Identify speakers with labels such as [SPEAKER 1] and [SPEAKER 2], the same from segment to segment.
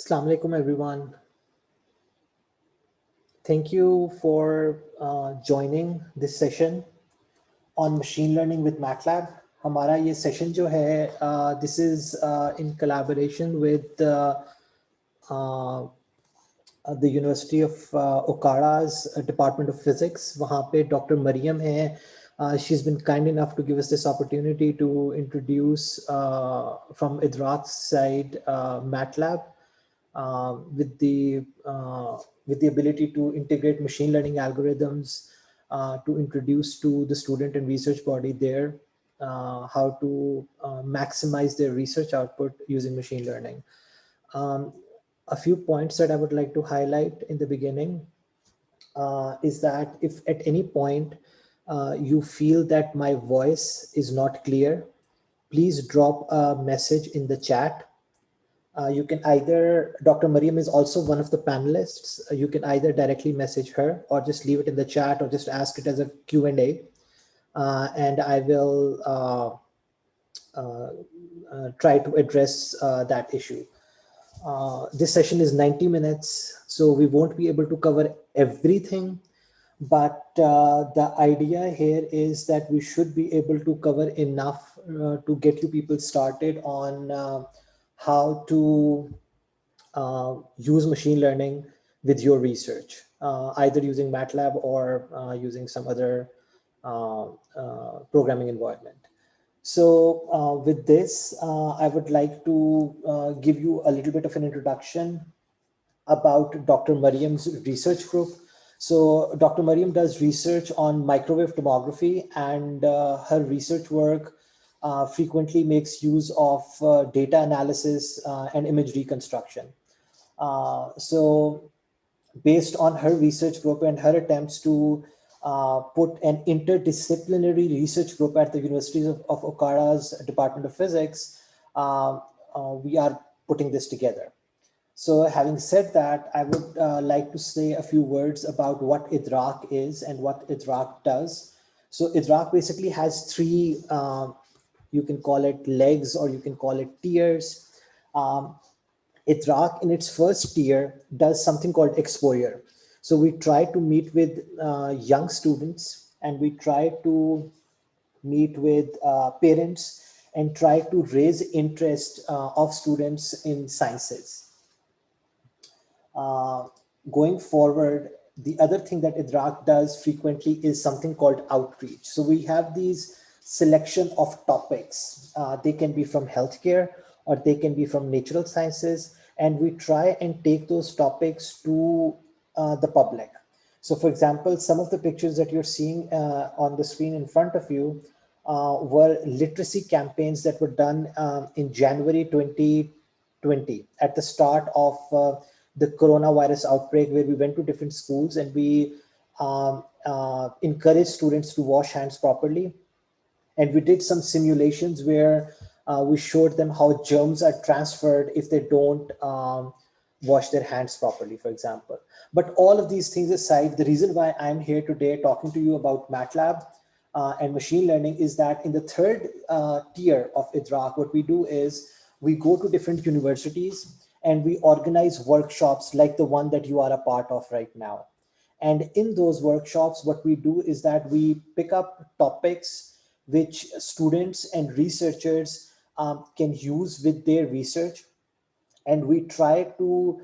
[SPEAKER 1] Assalamu alaikum, everyone. Thank you for joining this session on machine learning with MATLAB. हमारा ये session जो है, this is in collaboration with the University of Okara's Department of Physics. वहाँ पे Dr. Mariam है. She's been kind enough to give us this opportunity to introduce from IDRACK's side MATLAB. With the ability to integrate machine learning algorithms, to introduce to the student and research body there how to maximize their research output using machine learning. A few points that I would like to highlight in the beginning is that if at any point you feel that my voice is not clear, please drop a message in the chat. You can either, Dr. Mariam is also one of the panelists. You can either directly message her or just leave it in the chat or just ask it as a Q&A. And I will try to address that issue. This session is 90 minutes, so we won't be able to cover everything. But the idea here is that we should be able to cover enough to get you people started on how to use machine learning with your research, either using MATLAB or using some other programming environment. So with this, I would like to give you a little bit of an introduction about Dr. Mariam's research group. So Dr. Mariam does research on microwave tomography, and her research work frequently makes use of data analysis and image reconstruction. So based on her research group and her attempts to put an interdisciplinary research group at the University of Okara's Department of Physics, we are putting this together. So having said that, I would like to say a few words about what IDRACK is and what IDRACK does. So IDRACK basically has three, you can call it legs or you can call it tiers. IDRACK in its first tier does something called exposure. So we try to meet with young students, and we try to meet with parents and try to raise interest of students in sciences. Going forward, the other thing that IDRACK does frequently is something called outreach. So we have these selection of topics. They can be from healthcare or they can be from natural sciences, and we try and take those topics to the public. So for example, some of the pictures that you're seeing on the screen in front of you were literacy campaigns that were done in January 2020 at the start of the coronavirus outbreak, where we went to different schools and we encouraged students to wash hands properly. And we did some simulations where we showed them how germs are transferred if they don't wash their hands properly, for example. But all of these things aside, the reason why I'm here today talking to you about MATLAB and machine learning is that in the third tier of IDRACK, what we do is we go to different universities and we organize workshops like the one that you are a part of right now. And in those workshops, what we do is that we pick up topics which students and researchers can use with their research. And we try to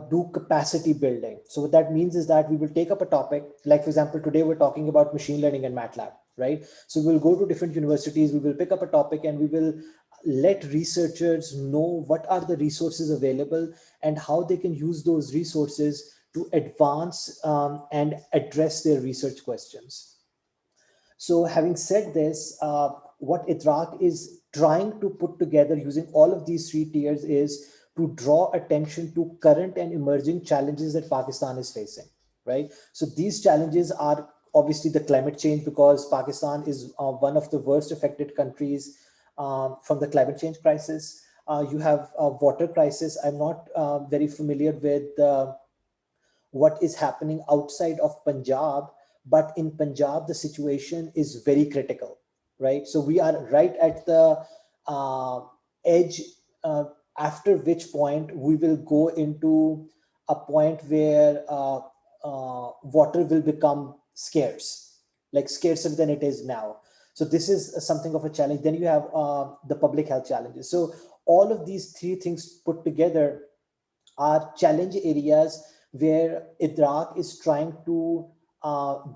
[SPEAKER 1] do capacity building. So what that means is that we will take up a topic, like for example, today we're talking about machine learning and MATLAB, right? So we'll go to different universities, we will pick up a topic and we will let researchers know what are the resources available and how they can use those resources to advance and address their research questions. So having said this, what IDRACK is trying to put together using all of these three tiers is to draw attention to current and emerging challenges that Pakistan is facing, right? So these challenges are obviously the climate change, because Pakistan is one of the worst affected countries from the climate change crisis. You have a water crisis. I'm not very familiar with what is happening outside of Punjab, but in Punjab, the situation is very critical, right? So we are right at the edge after which point we will go into a point where water will become scarce, like scarcer than it is now. So this is something of a challenge. Then you have the public health challenges. So all of these three things put together are challenge areas where IDRACK is trying to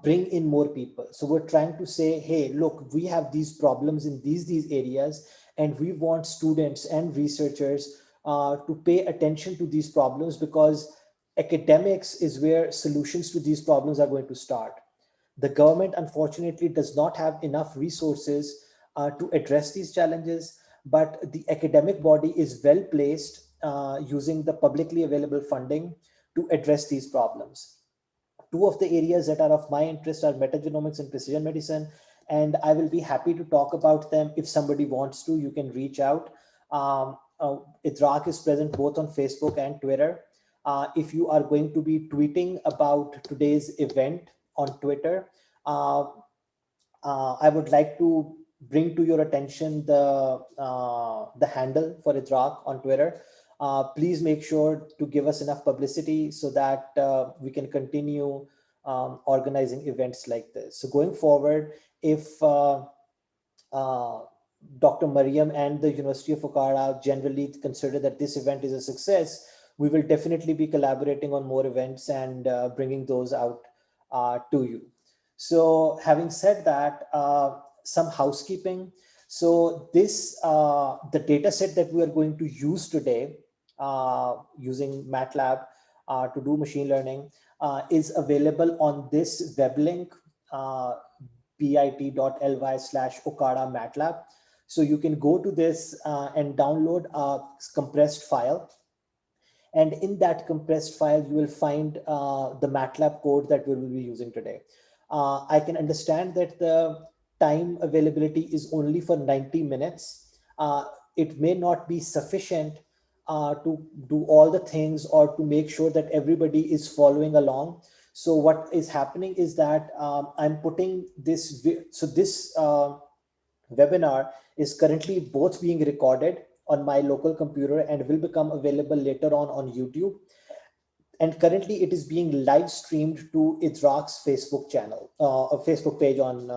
[SPEAKER 1] bring in more people. So we're trying to say, hey, look, we have these problems in these areas, and we want students and researchers to pay attention to these problems, because academics is where solutions to these problems are going to start. The government, unfortunately, does not have enough resources to address these challenges, but the academic body is well placed using the publicly available funding to address these problems. Two of the areas that are of my interest are metagenomics and precision medicine, and I will be happy to talk about them. If somebody wants to, you can reach out. IDRACK is present both on Facebook and Twitter. If you are going to be tweeting about today's event on Twitter, uh, I would like to bring to your attention the handle for IDRACK on Twitter. Please make sure to give us enough publicity so that we can continue organizing events like this. So going forward, if uh, Dr. Mariam and the University of Okara generally consider that this event is a success, we will definitely be collaborating on more events and bringing those out to you. So having said that, some housekeeping. So this, the data set that we are going to use today using MATLAB to do machine learning is available on this web link, bit.ly/Okara MATLAB. So you can go to this and download a compressed file. And in that compressed file, you will find the MATLAB code that we will be using today. I can understand that the time availability is only for 90 minutes. It may not be sufficient to do all the things or to make sure that everybody is following along. So what is happening is that I'm putting this, so this webinar is currently both being recorded on my local computer and will become available later on YouTube. And currently it is being live streamed to IDRACK's Facebook channel, a Facebook page on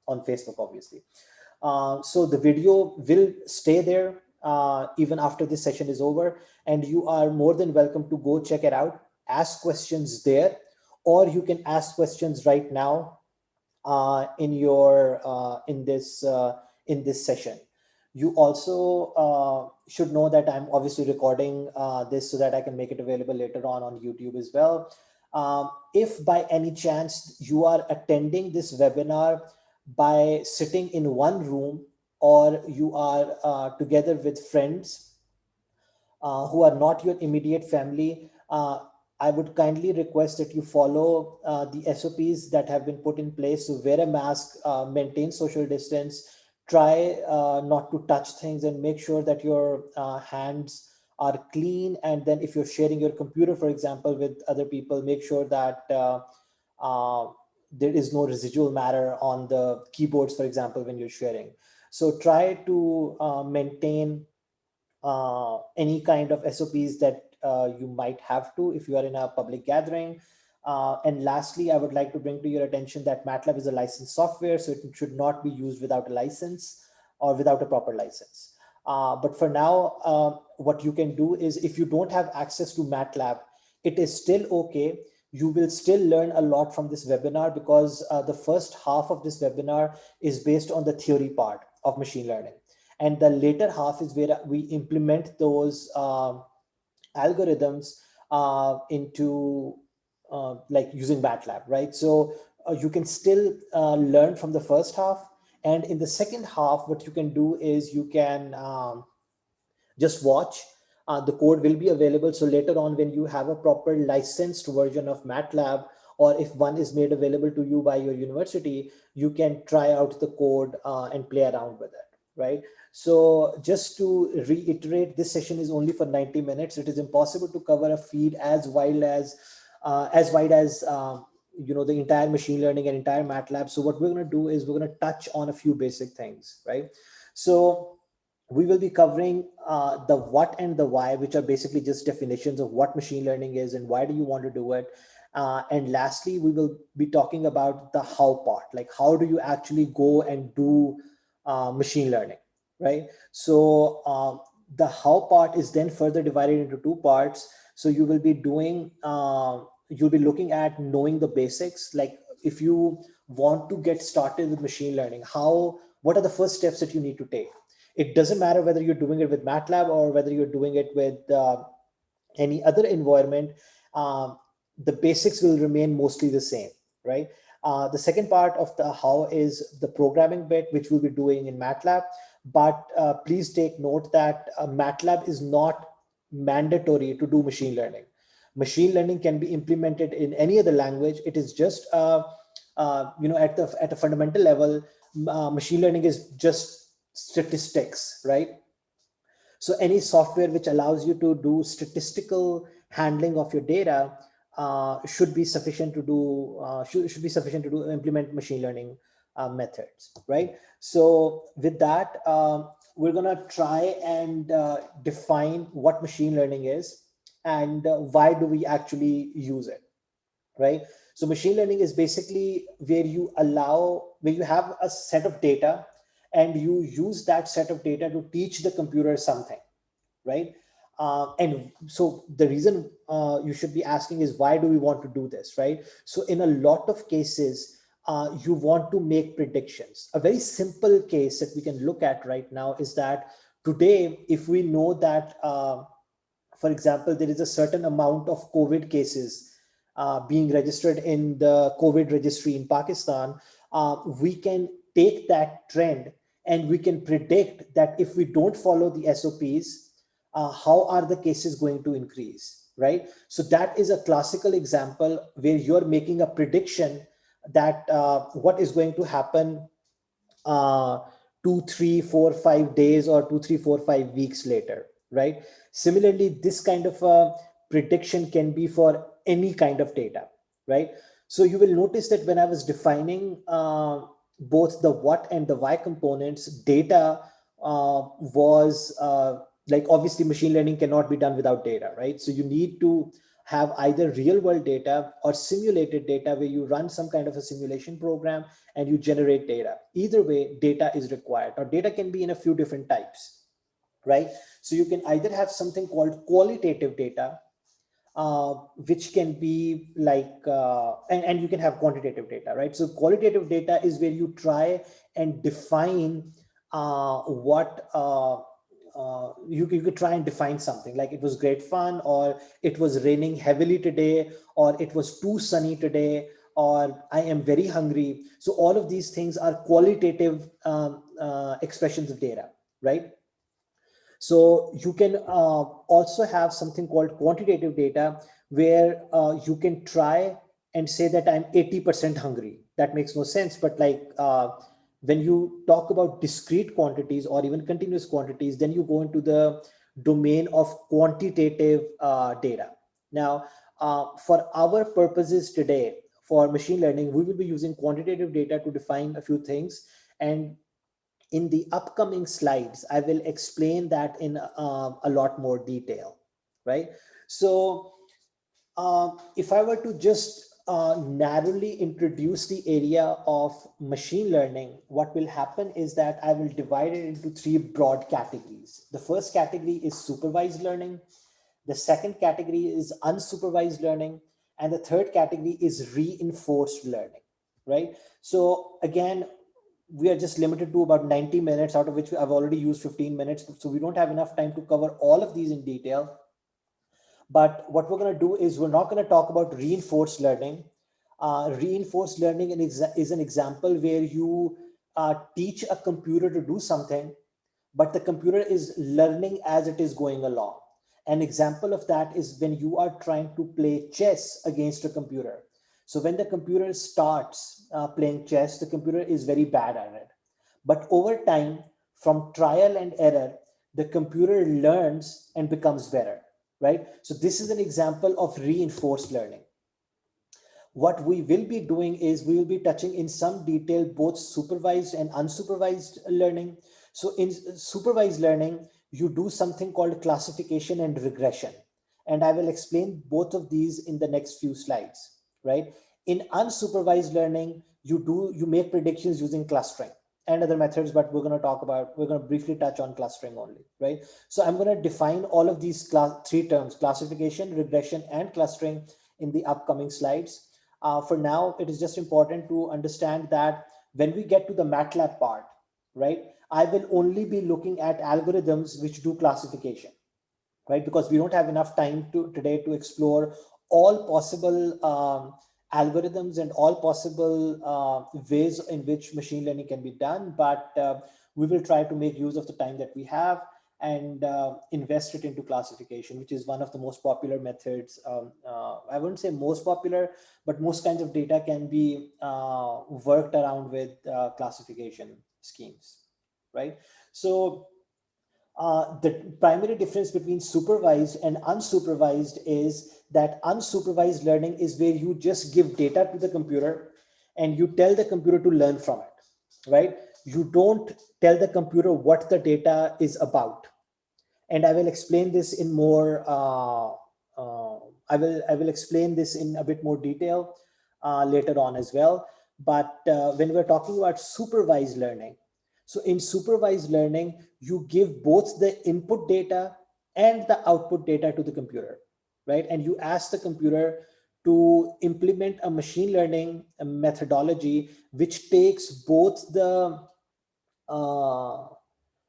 [SPEAKER 1] Facebook, obviously. So the video will stay there even after this session is over, and you are more than welcome to go check it out, ask questions there, or you can ask questions right now in your in this session. You also should know that I'm obviously recording this so that I can make it available later on YouTube as well. If by any chance you are attending this webinar by sitting in one room, or you are together with friends who are not your immediate family, I would kindly request that you follow the SOPs that have been put in place. So wear a mask, maintain social distance, try not to touch things, and make sure that your hands are clean. And then if you're sharing your computer, for example, with other people, make sure that there is no residual matter on the keyboards, for example, when you're sharing. So try to maintain any kind of SOPs that you might have to if you are in a public gathering. And lastly, I would like to bring to your attention that MATLAB is a licensed software, so it should not be used without a license or without a proper license. But for now, what you can do is, if you don't have access to MATLAB, it is still okay. You will still learn a lot from this webinar, because the first half of this webinar is based on the theory part of machine learning. And the later half is where we implement those algorithms into like using MATLAB, right? So you can still learn from the first half. And in the second half, what you can do is you can just watch. The code will be available. So later on, when you have a proper licensed version of MATLAB, or if one is made available to you by your university, you can try out the code and play around with it, right? So just to reiterate, this session is only for 90 minutes. It is impossible to cover a feed as wide as you know, the entire machine learning and entire MATLAB. So what we're going to do is we're going to touch on a few basic things, right? So we will be covering the what and the why, which are basically just definitions of what machine learning is and why do you want to do it. And lastly, we will be talking about the how part, like how do you actually go and do machine learning, right? So the how part is then further divided into two parts. So you will be doing, you'll be looking at knowing the basics, like if you want to get started with machine learning, what are the first steps that you need to take? It doesn't matter whether you're doing it with MATLAB or whether you're doing it with any other environment. The basics will remain mostly the same, right? The second part of the how is the programming bit, which we'll be doing in MATLAB. But please take note that MATLAB is not mandatory to do machine learning. Machine learning can be implemented in any other language. It is just, at a fundamental level, machine learning is just statistics, right? So any software which allows you to do statistical handling of your data should be sufficient to do should be sufficient to do implement machine learning methods, right? So with that, we're gonna try and define what machine learning is and why do we actually use it, right? So machine learning is basically where you have a set of data and you use that set of data to teach the computer something, right? And so the reason you should be asking is why do we want to do this, right? So in a lot of cases, you want to make predictions. A very simple case that we can look at right now is that today, if we know that, for example, there is a certain amount of COVID cases being registered in the COVID registry in Pakistan, we can take that trend and we can predict that if we don't follow the SOPs, how are the cases going to increase, right? So that is a classical example where you're making a prediction that what is going to happen 2, 3, 4, 5 days or 2, 3, 4, 5 weeks later, right? Similarly, this kind of a prediction can be for any kind of data, right? So you will notice that when I was defining both the what and the why components, data was like obviously machine learning cannot be done without data, right? So you need to have either real world data or simulated data where you run some kind of a simulation program and you generate data. Either way, data is required. Now, data can be in a few different types, right? So you can either have something called qualitative data, which can be like, and you can have quantitative data, right? So qualitative data is where you try and define what you could try and define something like it was great fun, or it was raining heavily today, or it was too sunny today, or I am very hungry. So all of these things are qualitative expressions of data, right? So you can also have something called quantitative data where you can try and say that I'm 80% hungry. That makes no sense. But like when you talk about discrete quantities or even continuous quantities, then you go into the domain of quantitative data. Now, for our purposes today, for machine learning, we will be using quantitative data to define a few things. And in the upcoming slides, I will explain that in a lot more detail, right? So if I were to just narrowly introduce the area of machine learning, what will happen is that I will divide it into three broad categories. The first category is supervised learning. The second category is unsupervised learning. And the third category is reinforced learning, right? So again, we are just limited to about 90 minutes, out of which I've already used 15 minutes. So we don't have enough time to cover all of these in detail. But what we're going to do is we're not going to talk about reinforced learning. Reinforced learning is an example where you teach a computer to do something, but the computer is learning as it is going along. An example of that is when you are trying to play chess against a computer. So when the computer starts playing chess, the computer is very bad at it. But over time, from trial and error, the computer learns and becomes better, right? So this is an example of reinforced learning. What we will be doing is we will be touching in some detail both supervised and unsupervised learning. So in supervised learning, you do something called classification and regression. And I will explain both of these in the next few slides, right? In unsupervised learning, you make predictions using clustering and other methods, but we're going to briefly touch on clustering only, right? So I'm going to define all of these three terms: classification, regression, and clustering in the upcoming slides. For now, it is just important to understand that when we get to the MATLAB part, right, I will only be looking at algorithms which do classification, right? Because we don't have enough time today to explore all possible algorithms and all possible ways in which machine learning can be done. But we will try to make use of the time that we have and invest it into classification, which is one of the most popular methods. I wouldn't say most popular, but most kinds of data can be worked around with classification schemes, right? So the primary difference between supervised and unsupervised is that unsupervised learning is where you just give data to the computer and you tell the computer to learn from it, right? You don't tell the computer what the data is about. And I will explain this in more, I will explain this in a bit more detail later on as well. But when we're talking about supervised learning, so in supervised learning, you give both the input data and the output data to the computer, right? And you ask the computer to implement a machine learning methodology, which takes uh,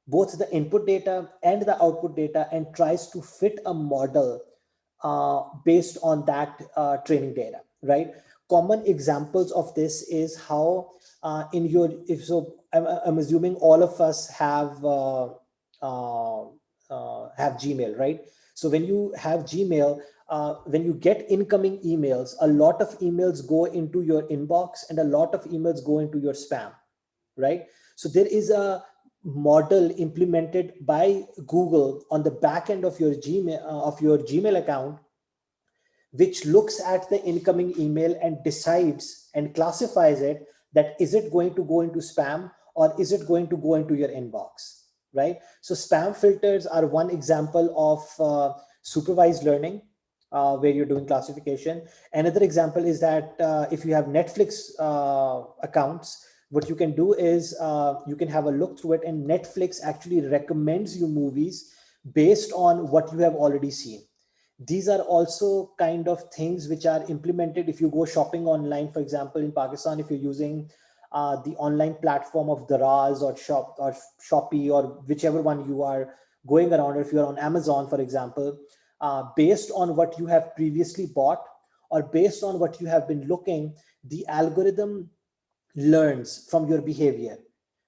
[SPEAKER 1] both the input data and the output data and tries to fit a model based on that training data, right? Common examples of this is how in your, if so, I'm assuming all of us have Gmail, right? So when you have Gmail, when you get incoming emails, a lot of emails go into your inbox and a lot of emails go into your spam, right? So there is a model implemented by Google on the back end of your Gmail account, which looks at the incoming email and decides and classifies it, that is it going to go into spam or is it going to go into your inbox, right? So spam filters are one example of supervised learning where you're doing classification. Another example is that if you have Netflix accounts, what you can do is you can have a look through it, and Netflix actually recommends you movies based on what you have already seen. These are also kind of things which are implemented if you go shopping online. For example, in Pakistan, if you're using the online platform of Daraz or Shopee or whichever one you are going around, or if you're on Amazon, for example, based on what you have previously bought or based on what you have been looking, the algorithm learns from your behavior,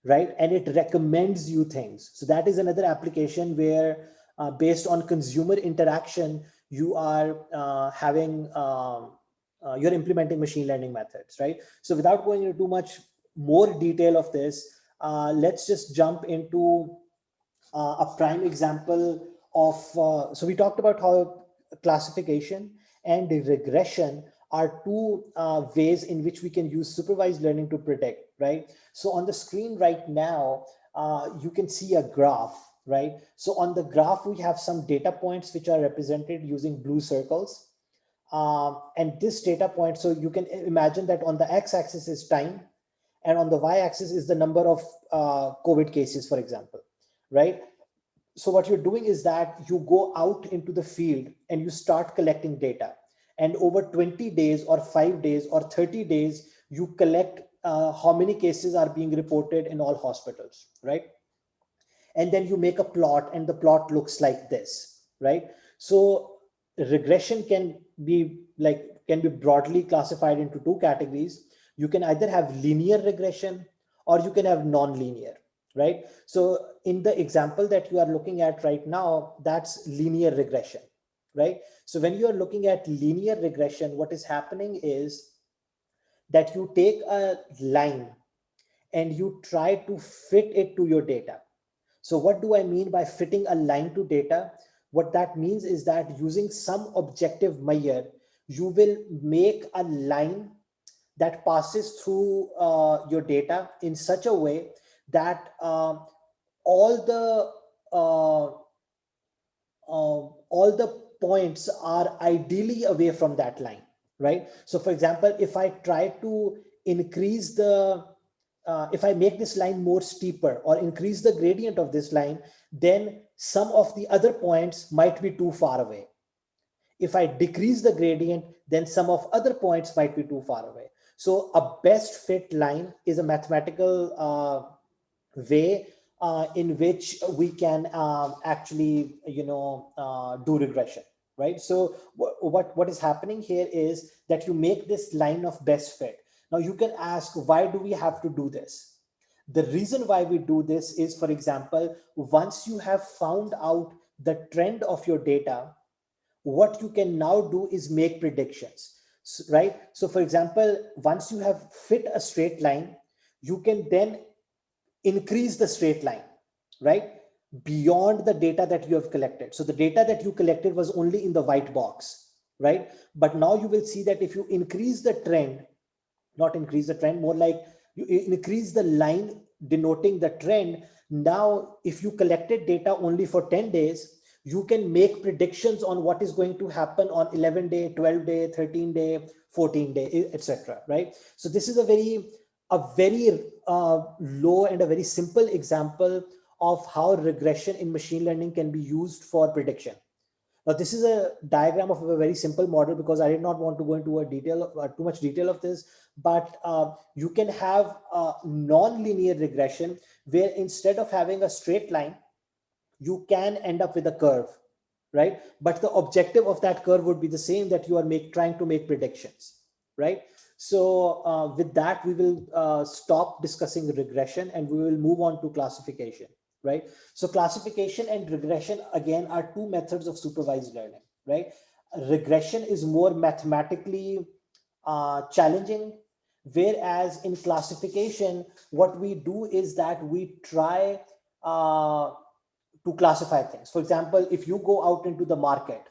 [SPEAKER 1] right? And it recommends you things. So that is another application where based on consumer interaction, you are you're implementing machine learning methods, right? So without going into too much more detail of this, let's just jump into a prime example of, so we talked about how classification and regression are two ways in which we can use supervised learning to predict, right? So on the screen right now, you can see a graph, right? So on the graph, we have some data points which are represented using blue circles. And this data point, so you can imagine that on the x-axis is time, and on the y-axis is the number of COVID cases, for example, right? So what you're doing is that you go out into the field and you start collecting data. And over 20 days or 5 days or 30 days, you collect how many cases are being reported in all hospitals, right? And then you make a plot, and the plot looks like this, right? So regression can be broadly classified into two categories. You can either have linear regression or you can have non-linear, right? So in the example that you are looking at right now, that's linear regression, right? So when you are looking at linear regression, what is happening is that you take a line and you try to fit it to your data. So what do I mean by fitting a line to data? What that means is that using some objective measure, you will make a line that passes through your data in such a way that all the points are ideally away from that line, right? So for example, if I try to increase if I make this line more steeper or increase the gradient of this line, then some of the other points might be too far away. If I decrease the gradient, then some of other points might be too far away. So a best fit line is a mathematical way in which we can actually, do regression, right? So what is happening here is that you make this line of best fit. Now you can ask, why do we have to do this? The reason why we do this is, for example, once you have found out the trend of your data, what you can now do is make predictions, right? So for example, once you have fit a straight line, you can then increase the straight line, right? Beyond the data that you have collected. So the data that you collected was only in the white box, right? But now you will see that if you increase the trend, not increase the trend, more like you increase the line denoting the trend. Now, if you collected data only for 10 days, you can make predictions on what is going to happen on 11 day, 12 day, 13 day, 14 day, etc. Right? So this is a very low and a very simple example of how regression in machine learning can be used for prediction. Now, this is a diagram of a very simple model because I did not want to go into too much detail of this, but you can have a non-linear regression where instead of having a straight line, you can end up with a curve, right? But the objective of that curve would be the same, that you are trying to make predictions, right? So with that, we will stop discussing regression and we will move on to classification, right? So classification and regression, again, are two methods of supervised learning, right? Regression is more mathematically challenging, whereas in classification, what we do is that we try to classify things. For example, if you go out into the market,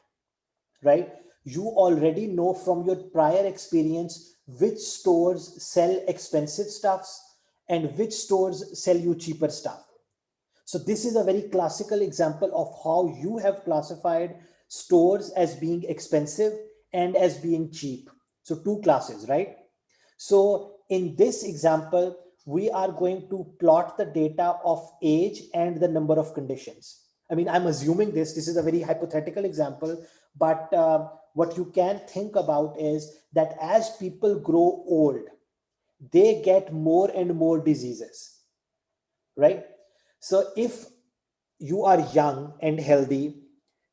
[SPEAKER 1] right, you already know from your prior experience which stores sell expensive stuffs and which stores sell you cheaper stuff. So this is a very classical example of how you have classified stores as being expensive and as being cheap. So two classes, right? So in this example, we are going to plot the data of age and the number of conditions. I mean, I'm assuming this is a very hypothetical example, but what you can think about is that as people grow old, they get more and more diseases, right? So if you are young and healthy,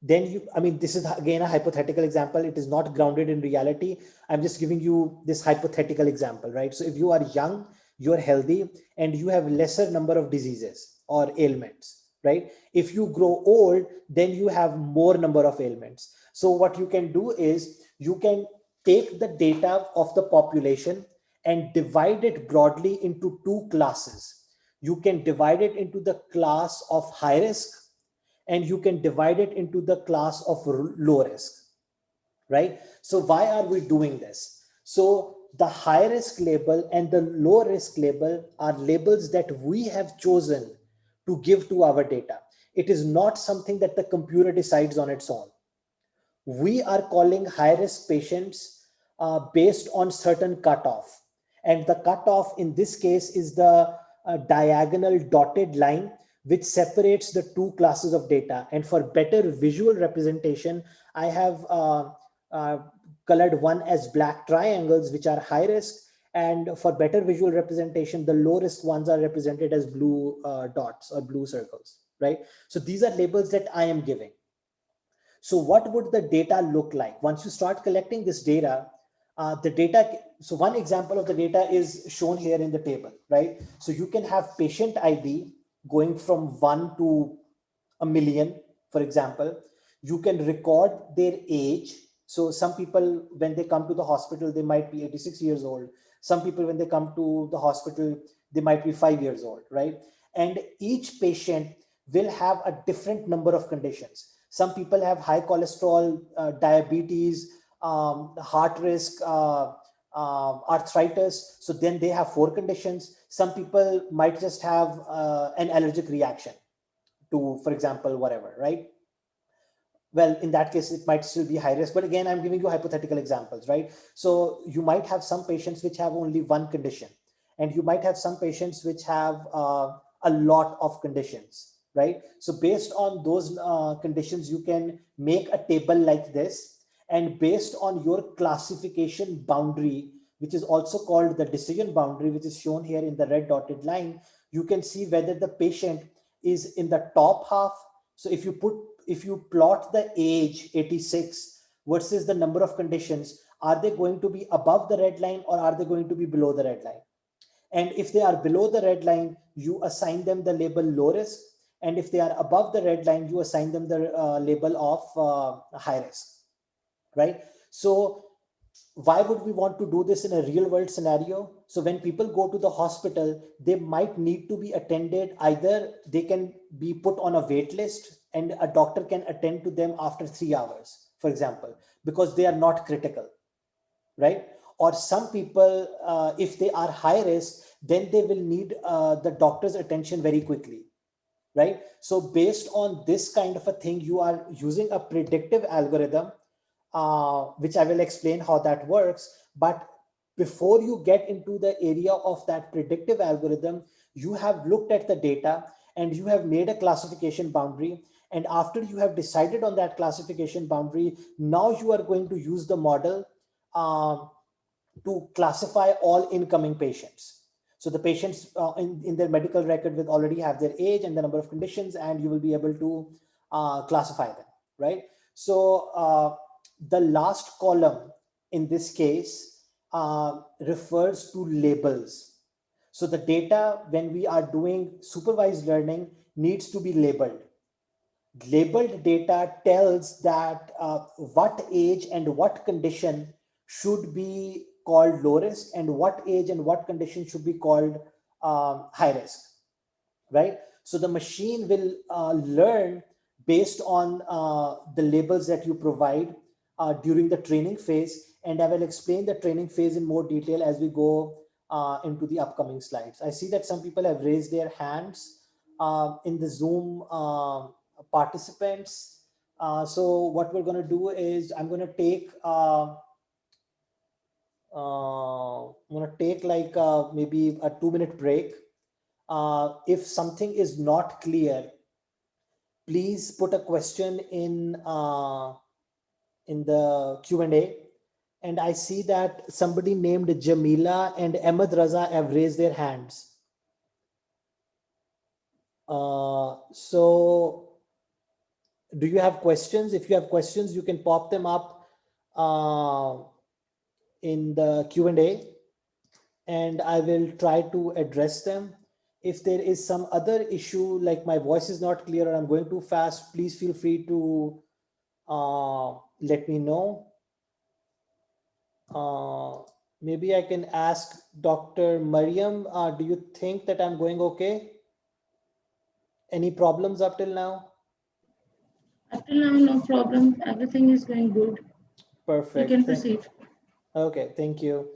[SPEAKER 1] then I mean, this is again a hypothetical example. It is not grounded in reality. I'm just giving you this hypothetical example, right? So if you are young, you're healthy, and you have lesser number of diseases or ailments, right? If you grow old, then you have more number of ailments. So what you can do is you can take the data of the population and divide it broadly into two classes. You can divide it into the class of high risk, and you can divide it into the class of low risk, right? So why are we doing this? So the high risk label and the low risk label are labels that we have chosen to give to our data. It is not something that the computer decides on its own. We are calling high risk patients based on certain cutoff. And the cutoff in this case is the diagonal dotted line which separates the two classes of data. And for better visual representation, I have colored one as black triangles, which are high risk. And for better visual representation, the low risk ones are represented as blue dots or blue circles, right? So these are labels that I am giving. So what would the data look like? Once you start collecting this data, so one example of the data is shown here in the table, right? So you can have patient ID going from 1 to a million, for example. You can record their age. So some people, when they come to the hospital, they might be 86 years old. Some people, when they come to the hospital, they might be 5 years old, right? And each patient will have a different number of conditions. Some people have high cholesterol, diabetes, heart risk, arthritis. So then they have 4 conditions. Some people might just have an allergic reaction, to, for example, whatever, right? Well, in that case, it might still be high risk. But again, I'm giving you hypothetical examples, right? So you might have some patients which have only one condition, and you might have some patients which have a lot of conditions, right? So based on those conditions, you can make a table like this. And based on your classification boundary, which is also called the decision boundary, which is shown here in the red dotted line, you can see whether the patient is in the top half. So if you plot the age 86 versus the number of conditions, are they going to be above the red line or are they going to be below the red line? And if they are below the red line, you assign them the label low risk. And if they are above the red line, you assign them the label of high risk, right? So why would we want to do this in a real world scenario? So when people go to the hospital, they might need to be attended. Either they can be put on a wait list and a doctor can attend to them after 3 hours, for example, because they are not critical, right? Or some people, if they are high risk, then they will need the doctor's attention very quickly, right? So based on this kind of a thing, you are using a predictive algorithm, which I will explain how that works. But before you get into the area of that predictive algorithm, you have looked at the data and you have made a classification boundary. And after you have decided on that classification boundary, now you are going to use the model to classify all incoming patients. So the patients in their medical record will already have their age and the number of conditions, and you will be able to classify them, right? So the last column in this case refers to labels. So the data, when we are doing supervised learning, needs to be labeled. Labeled data tells that what age and what condition should be called low risk and what age and what condition should be called high risk, right? So the machine will learn based on the labels that you provide during the training phase. And I will explain the training phase in more detail as we go into the upcoming slides. I see that some people have raised their hands in the Zoom participants. So what we're going to do is I'm going to take like maybe a 2-minute break. If something is not clear, please put a question in the Q&A. And I see that somebody named Jamila and Ahmed Raza have raised their hands. So do you have questions? If you have questions, you can pop them up in the Q&A and I will try to address them. If there is some other issue, like my voice is not clear or I'm going too fast, please feel free to let me know. Maybe I can ask Dr. Mariam, do you think that I'm going okay? Any problems up till now?
[SPEAKER 2] Up till now, no problem. Everything is going good.
[SPEAKER 1] Perfect.
[SPEAKER 2] You can proceed.
[SPEAKER 1] Okay, thank you.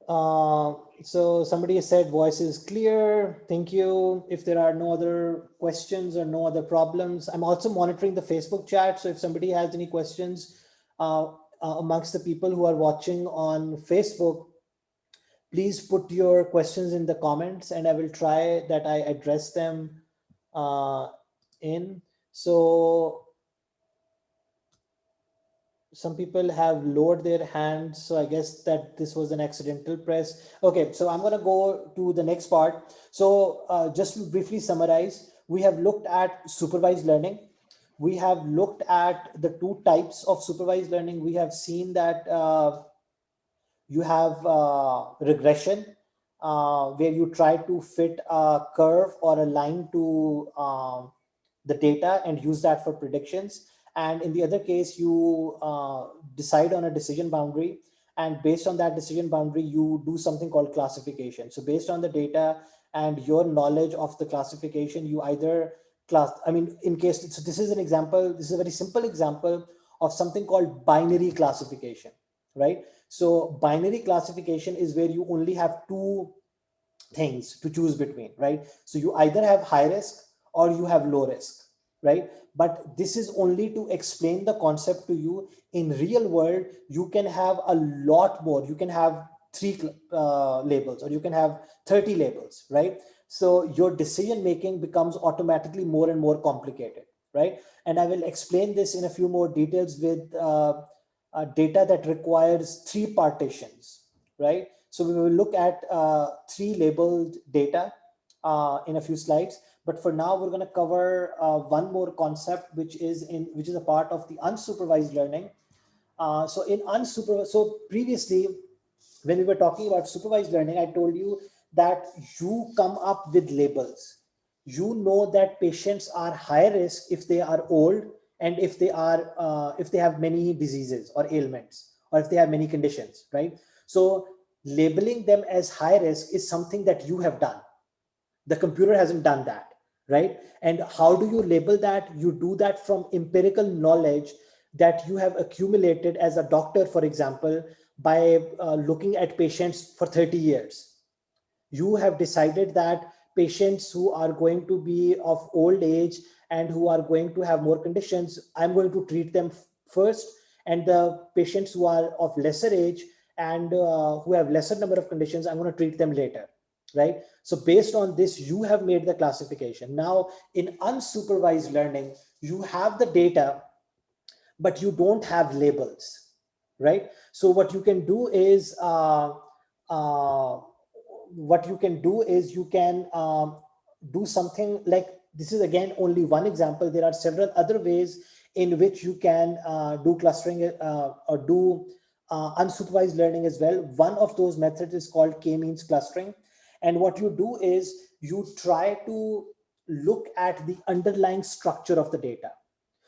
[SPEAKER 1] So somebody said voice is clear. Thank you. If there are no other questions or no other problems, I'm also monitoring the Facebook chat. So if somebody has any questions amongst the people who are watching on Facebook, please put your questions in the comments and I will try that I address them in. So some people have lowered their hands, so I guess that this was an accidental press. Okay, so I'm going to go to the next part. So just to briefly summarize, we have looked at supervised learning. We have looked at the two types of supervised learning. We have seen that you have regression, where you try to fit a curve or a line to the data and use that for predictions. And in the other case, you decide on a decision boundary. And based on that decision boundary, you do something called classification. So based on the data and your knowledge of the classification, you either in case, so this is an example, this is a very simple example of something called binary classification, right? So binary classification is where you only have two things to choose between, right? So you either have high risk or you have low risk, right? But this is only to explain the concept to you. In real world, you can have a lot more. You can have three labels, or you can have 30 labels, right? So your decision making becomes automatically more and more complicated, right? And I will explain this in a few more details with data that requires three partitions, right? So we will look at three labeled data in a few slides. But for now, we're going to cover one more concept, which is a part of the unsupervised learning. So in unsupervised, so previously, when we were talking about supervised learning, I told you that you come up with labels. You know that patients are high risk if they are old, and if they have many diseases or ailments, or if they have many conditions, right? So labeling them as high risk is something that you have done. The computer hasn't done that, right? And how do you label that? You do that from empirical knowledge that you have accumulated as a doctor, for example, by looking at patients for 30 years. You have decided that patients who are going to be of old age and who are going to have more conditions, I'm going to treat them first, and the patients who are of lesser age and who have lesser number of conditions, I'm going to treat them later, right? So based on this, you have made the classification. Now in unsupervised learning, you have the data, but you don't have labels, right? So what you can do is uh, you can do something like this. Is again only one example. There are several other ways in which you can do clustering or do unsupervised learning as well. One of those methods is called k-means clustering. And what you do is you try to look at the underlying structure of the data.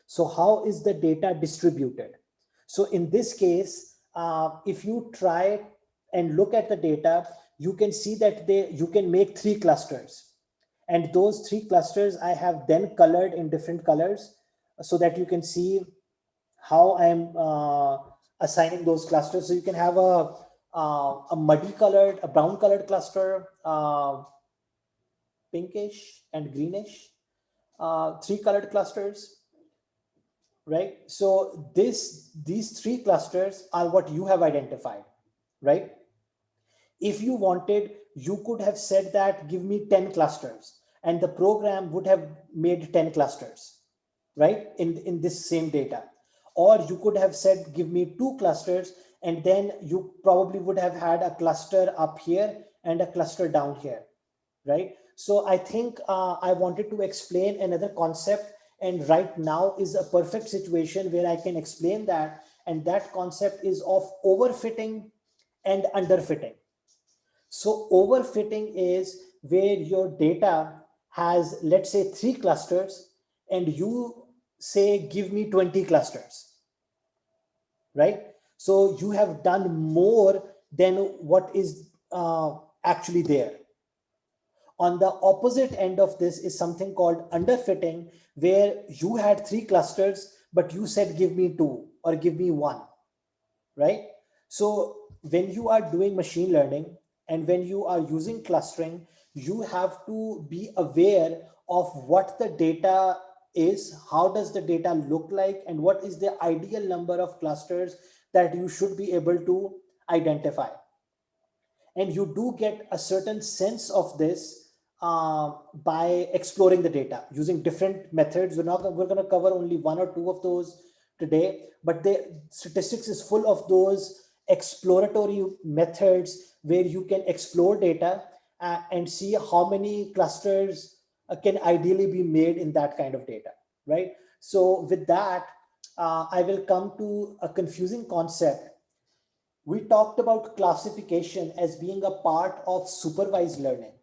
[SPEAKER 1] So how is the data distributed? So in this case, if you try and look at the data, you can see that you can make three clusters. And those three clusters I have then colored in different colors so that you can see how I'm assigning those clusters. So you can have a muddy colored, a brown colored cluster, pinkish and greenish, three colored clusters, right? So these three clusters are what you have identified, right? If you wanted, you could have said that give me 10 clusters, and the program would have made 10 clusters, right? In this same data. Or you could have said give me two clusters, and then you probably would have had a cluster up here and a cluster down here, right? So I think I wanted to explain another concept, and right now is a perfect situation where I can explain that. And that concept is of overfitting and underfitting. So overfitting is where your data has, let's say, three clusters, and you say give me 20 clusters, right? So you have done more than what is actually there. On the opposite end of this is something called underfitting, where you had three clusters, but you said, give me two or give me one, right? So when you are doing machine learning and when you are using clustering, you have to be aware of what the data is, how does the data look like, and what is the ideal number of clusters that you should be able to identify. And you do get a certain sense of this by exploring the data using different methods. We're going to cover only one or two of those today, but the statistics is full of those exploratory methods where you can explore data and see how many clusters can ideally be made in that kind of data, right? So with that, I will come to a confusing concept. We talked about classification as being a part of supervised learning,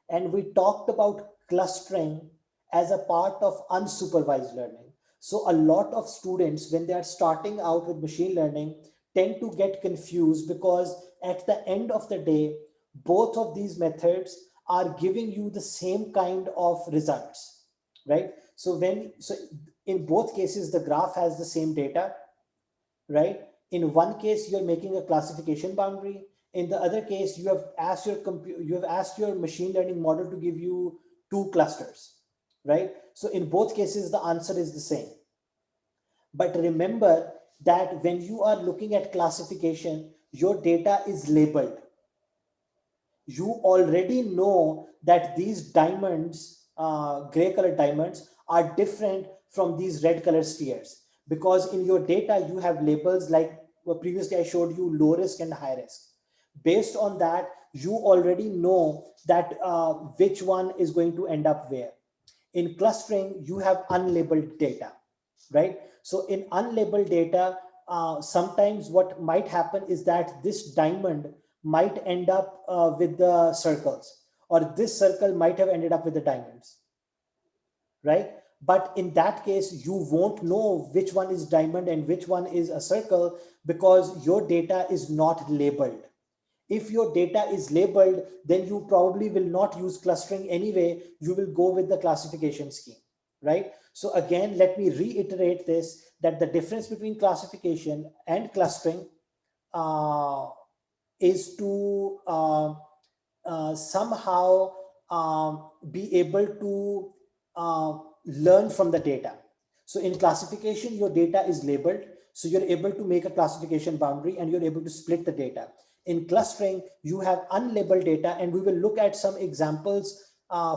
[SPEAKER 1] and we talked about clustering as a part of unsupervised learning. So a lot of students, when they are starting out with machine learning, tend to get confused because at the end of the day, both of these methods are giving you the same kind of results, right? So in both cases, the graph has the same data, right? In one case, you're making a classification boundary. In the other case, you have asked your machine learning model to give you two clusters, right? So in both cases, the answer is the same. But remember that when you are looking at classification, your data is labeled. You already know that these diamonds, gray colored diamonds, are different from these red colored spheres, because in your data you have labels like previously I showed you low risk and high risk. Based on that, you already know that which one is going to end up where. In clustering, you have unlabeled data, right? So in unlabeled data, sometimes what might happen is that this diamond might end up with the circles, or this circle might have ended up with the diamonds, right? But in that case, you won't know which one is diamond and which one is a circle, because your data is not labeled. If your data is labeled, then you probably will not use clustering anyway. You will go with the classification scheme, right? So again, let me reiterate this, that the difference between classification and clustering uh, is to somehow be able to learn from the data. So in classification, your data is labeled, so you're able to make a classification boundary and you're able to split the data. In clustering, you have unlabeled data, and we will look at some examples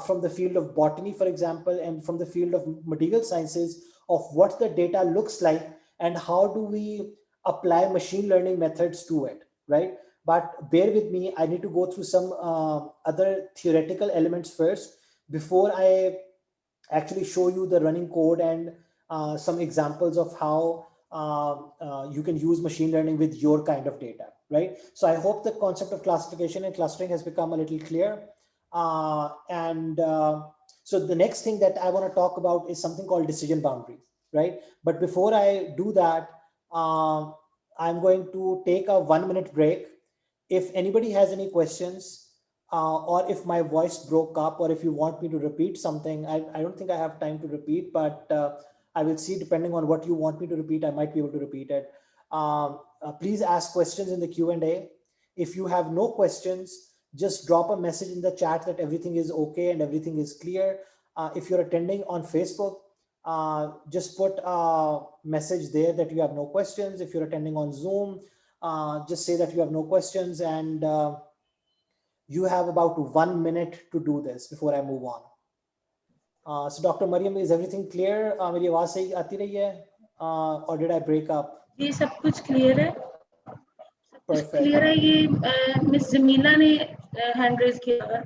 [SPEAKER 1] from the field of botany, for example, and from the field of material sciences, of what the data looks like and how do we apply machine learning methods to it, right? But bear with me, I need to go through some other theoretical elements first before I actually show you the running code and some examples of how you can use machine learning with your kind of data, right? So I hope the concept of classification and clustering has become a little clear. So the next thing that I want to talk about is something called decision boundary, right? But before I do that, I'm going to take a 1 minute break. If anybody has any questions, or if my voice broke up, or if you want me to repeat something, I don't think I have time to repeat, but I will see, depending on what you want me to repeat, I might be able to repeat it. Please ask questions in the Q&A. If you have no questions, just drop a message in the chat that everything is okay and everything is clear. If you're attending on Facebook, just put a message there that you have no questions. If you're attending on Zoom, just say that you have no questions, and you have about 1 minute to do this before I move on. So Dr. Mariam, is everything clear? मेरी आवाज सही आती रही है? Or did I break up?
[SPEAKER 2] जी सब कुछ clear है, सब कुछ
[SPEAKER 1] Perfect.
[SPEAKER 2] क्लियर है। ये मिस जमीला ने हैंड रेज किया हुआ,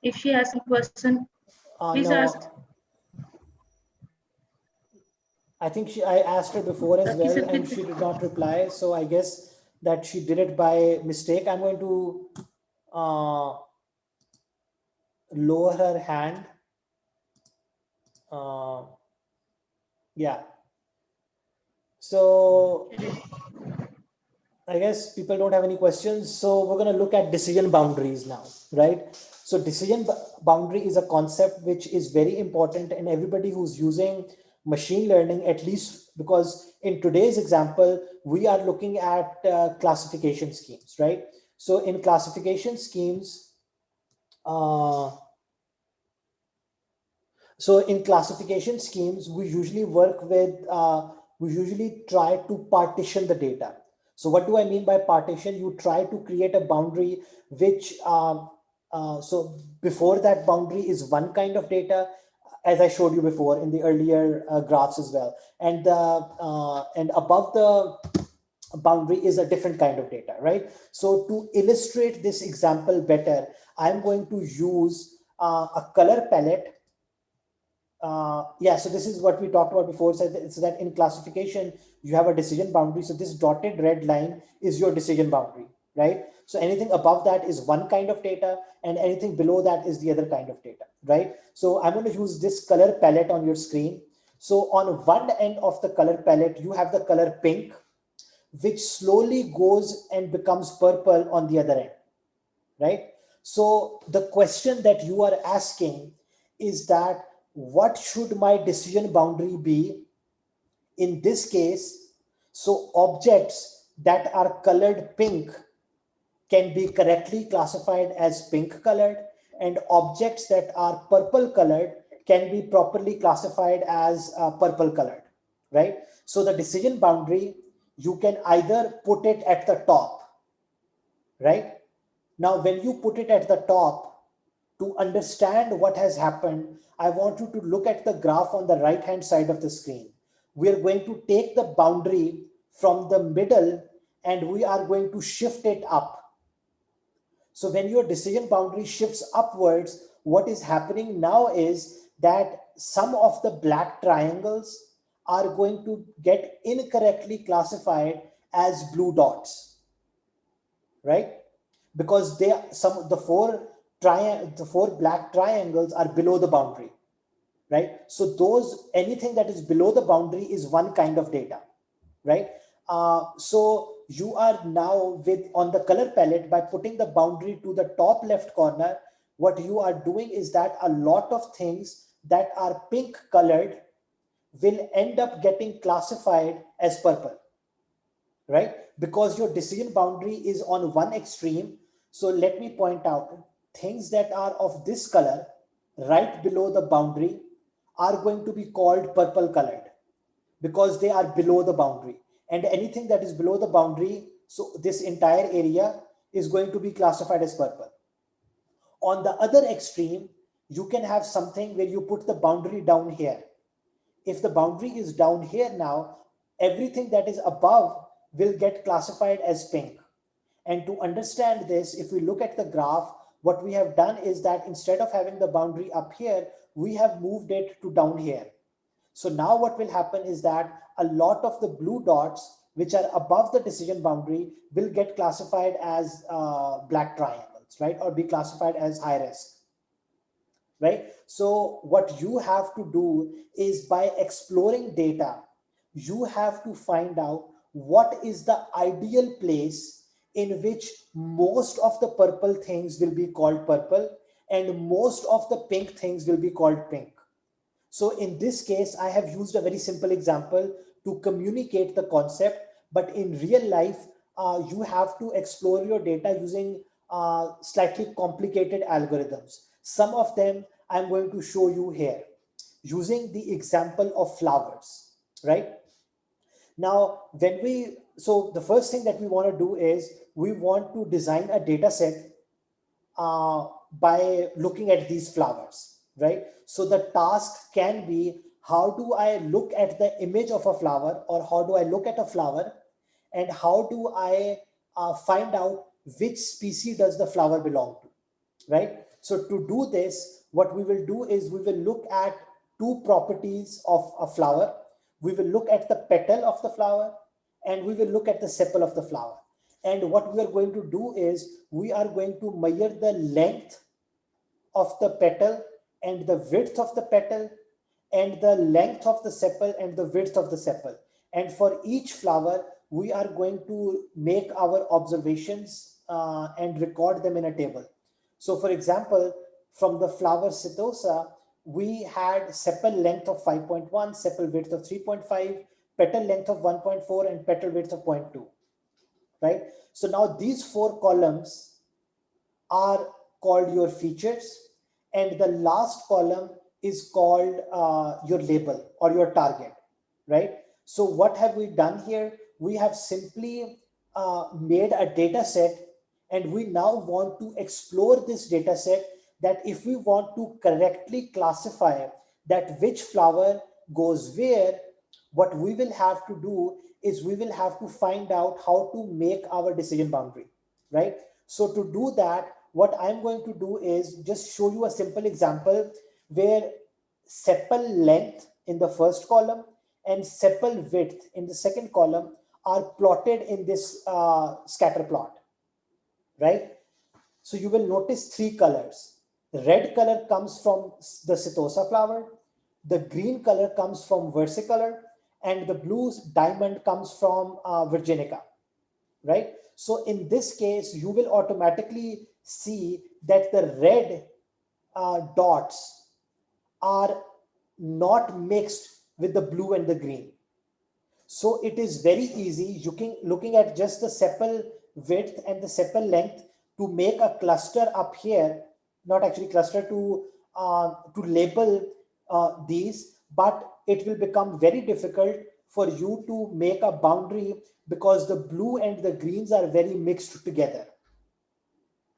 [SPEAKER 2] if she has some question please
[SPEAKER 1] No,
[SPEAKER 2] ask.
[SPEAKER 1] I think I asked her before as
[SPEAKER 2] बाकी
[SPEAKER 1] well,
[SPEAKER 2] सब
[SPEAKER 1] and she did not reply. So I guess that she did it by mistake. I'm going to lower her hand. Yeah. So I guess people don't have any questions. So we're going to look at decision boundaries now, right? So decision boundary is a concept which is very important, and everybody who's using machine learning, at least because in today's example, we are looking at classification schemes, right? So in classification schemes, we usually work with, we usually try to partition the data. So what do I mean by partition? You try to create a boundary which, so before that boundary is one kind of data, as I showed you before in the earlier graphs as well. And above the boundary is a different kind of data, right? So to illustrate this example better, I'm going to use a color palette. So this is what we talked about before. So that in classification, you have a decision boundary. So this dotted red line is your decision boundary, right? So anything above that is one kind of data, and anything below that is the other kind of data, right? So I'm going to use this color palette on your screen. So on one end of the color palette, you have the color pink, which slowly goes and becomes purple on the other end, right? So the question that you are asking is that, what should my decision boundary be in this case? So objects that are colored pink can be correctly classified as pink colored, and objects that are purple colored can be properly classified as purple colored, right? So the decision boundary, you can either put it at the top, right? Now, when you put it at the top, to understand what has happened, I want you to look at the graph on the right hand side of the screen. We are going to take the boundary from the middle and we are going to shift it up. So when your decision boundary shifts upwards, what is happening now is that some of the black triangles are going to get incorrectly classified as blue dots, right? Because the four black triangles are below the boundary, right? So anything that is below the boundary is one kind of data, right? So you are now on the color palette, by putting the boundary to the top left corner, what you are doing is that a lot of things that are pink colored will end up getting classified as purple, right? Because your decision boundary is on one extreme. So let me point out, things that are of this color right below the boundary are going to be called purple colored because they are below the boundary. And anything that is below the boundary, so this entire area is going to be classified as purple. On the other extreme, you can have something where you put the boundary down here. If the boundary is down here now, everything that is above will get classified as pink. And to understand this, if we look at the graph, what we have done is that instead of having the boundary up here, we have moved it to down here. So now what will happen is that a lot of the blue dots, which are above the decision boundary, will get classified as black triangles, right? Or be classified as high risk, right? So what you have to do is, by exploring data, you have to find out what is the ideal place in which most of the purple things will be called purple and most of the pink things will be called pink. So in this case, I have used a very simple example to communicate the concept, but in real life, you have to explore your data using slightly complicated algorithms. Some of them I'm going to show you here using the example of flowers, right? Now, so the first thing that we want to do is we want to design a data set by looking at these flowers, right? So the task can be, how do I look at the image of a flower, or how do I look at a flower, and how do I find out which species does the flower belong to, right? So to do this, what we will do is we will look at two properties of a flower. We will look at the petal of the flower and we will look at the sepal of the flower. And what we are going to do is we are going to measure the length of the petal and the width of the petal and the length of the sepal and the width of the sepal. And for each flower, we are going to make our observations and record them in a table. So for example, from the flower Setosa, we had sepal length of 5.1, sepal width of 3.5, petal length of 1.4, and petal width of 0.2, right? So now these four columns are called your features, and the last column is called your label or your target, right? So what have we done here? We have simply made a data set, and we now want to explore this data set, that if we want to correctly classify that which flower goes where, what we will have to do is we will have to find out how to make our decision boundary, right? So to do that, what I'm going to do is just show you a simple example where sepal length in the first column and sepal width in the second column are plotted in this scatter plot, right? So you will notice three colors. The red color comes from the Setosa flower, the green color comes from versicolor, and the blue diamond comes from virginica, right? So in this case, you will automatically see that the red dots are not mixed with the blue and the green. So it is very easy, looking at just the sepal width and the sepal length, to make a cluster up here, not actually cluster, to label these, but it will become very difficult for you to make a boundary because the blue and the greens are very mixed together,